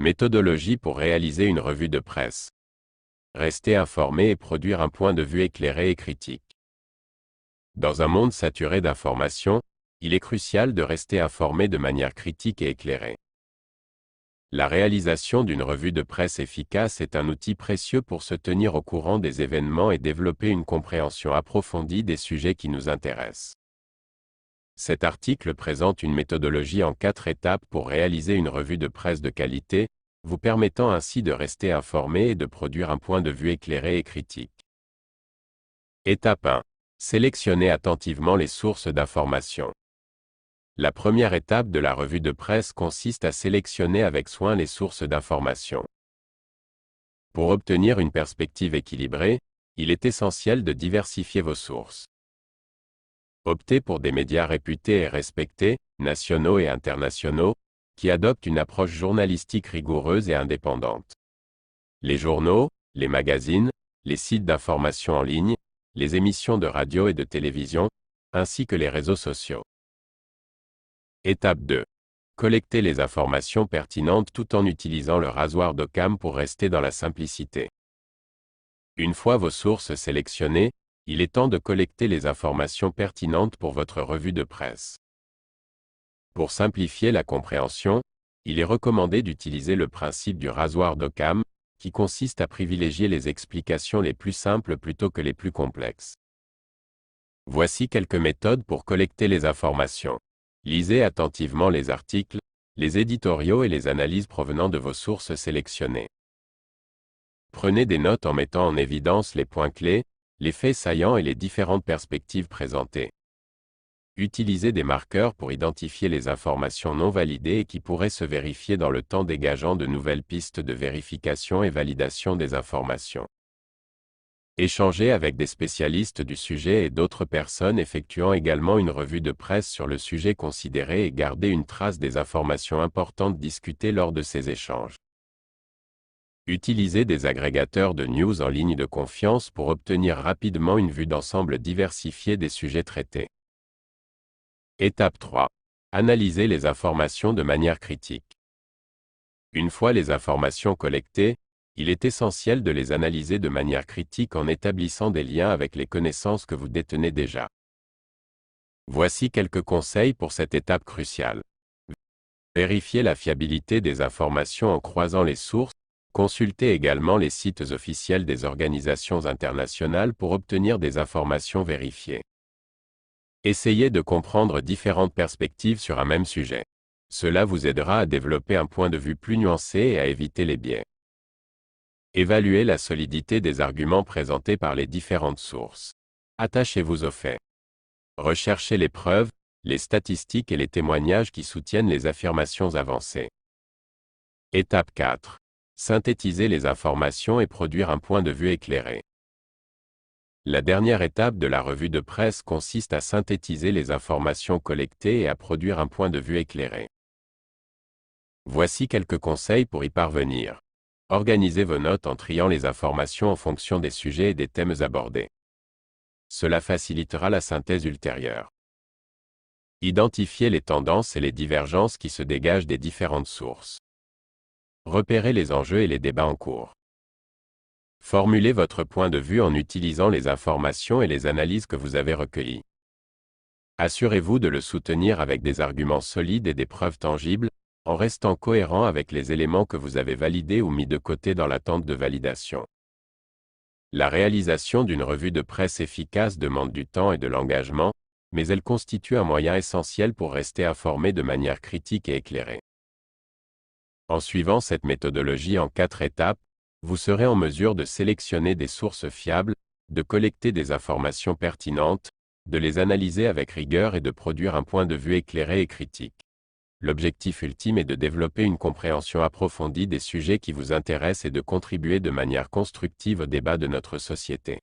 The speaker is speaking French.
Méthodologie pour réaliser une revue de presse. Rester informé et produire un point de vue éclairé et critique. Dans un monde saturé d'informations, il est crucial de rester informé de manière critique et éclairée. La réalisation d'une revue de presse efficace est un outil précieux pour se tenir au courant des événements et développer une compréhension approfondie des sujets qui nous intéressent. Cet article présente une méthodologie en 4 étapes pour réaliser une revue de presse de qualité, vous permettant ainsi de rester informé et de produire un point de vue éclairé et critique. Étape 1. Sélectionnez attentivement les sources d'information. La première étape de la revue de presse consiste à sélectionner avec soin les sources d'information. Pour obtenir une perspective équilibrée, il est essentiel de diversifier vos sources. Optez pour des médias réputés et respectés, nationaux et internationaux, qui adoptent une approche journalistique rigoureuse et indépendante. Les journaux, les magazines, les sites d'information en ligne, les émissions de radio et de télévision, ainsi que les réseaux sociaux. Étape 2. Collectez les informations pertinentes tout en utilisant le rasoir d'Occam pour rester dans la simplicité. Une fois vos sources sélectionnées, il est temps de collecter les informations pertinentes pour votre revue de presse. Pour simplifier la compréhension, il est recommandé d'utiliser le principe du rasoir d'Occam, qui consiste à privilégier les explications les plus simples plutôt que les plus complexes. Voici quelques méthodes pour collecter les informations. Lisez attentivement les articles, les éditoriaux et les analyses provenant de vos sources sélectionnées. Prenez des notes en mettant en évidence les points clés, les faits saillants et les différentes perspectives présentées. Utilisez des marqueurs pour identifier les informations non validées et qui pourraient se vérifier dans le temps, dégageant de nouvelles pistes de vérification et validation des informations. Échangez avec des spécialistes du sujet et d'autres personnes effectuant également une revue de presse sur le sujet considéré et gardez une trace des informations importantes discutées lors de ces échanges. Utilisez des agrégateurs de news en ligne de confiance pour obtenir rapidement une vue d'ensemble diversifiée des sujets traités. Étape 3. Analysez les informations de manière critique. Une fois les informations collectées, il est essentiel de les analyser de manière critique en établissant des liens avec les connaissances que vous détenez déjà. Voici quelques conseils pour cette étape cruciale. Vérifiez la fiabilité des informations en croisant les sources. Consultez également les sites officiels des organisations internationales pour obtenir des informations vérifiées. Essayez de comprendre différentes perspectives sur un même sujet. Cela vous aidera à développer un point de vue plus nuancé et à éviter les biais. Évaluez la solidité des arguments présentés par les différentes sources. Attachez-vous aux faits. Recherchez les preuves, les statistiques et les témoignages qui soutiennent les affirmations avancées. Étape 4. Synthétiser les informations et produire un point de vue éclairé. La dernière étape de la revue de presse consiste à synthétiser les informations collectées et à produire un point de vue éclairé. Voici quelques conseils pour y parvenir. Organisez vos notes en triant les informations en fonction des sujets et des thèmes abordés. Cela facilitera la synthèse ultérieure. Identifiez les tendances et les divergences qui se dégagent des différentes sources. Repérez les enjeux et les débats en cours. Formulez votre point de vue en utilisant les informations et les analyses que vous avez recueillies. Assurez-vous de le soutenir avec des arguments solides et des preuves tangibles, en restant cohérent avec les éléments que vous avez validés ou mis de côté dans l'attente de validation. La réalisation d'une revue de presse efficace demande du temps et de l'engagement, mais elle constitue un moyen essentiel pour rester informé de manière critique et éclairée. En suivant cette méthodologie en 4 étapes, vous serez en mesure de sélectionner des sources fiables, de collecter des informations pertinentes, de les analyser avec rigueur et de produire un point de vue éclairé et critique. L'objectif ultime est de développer une compréhension approfondie des sujets qui vous intéressent et de contribuer de manière constructive au débat de notre société.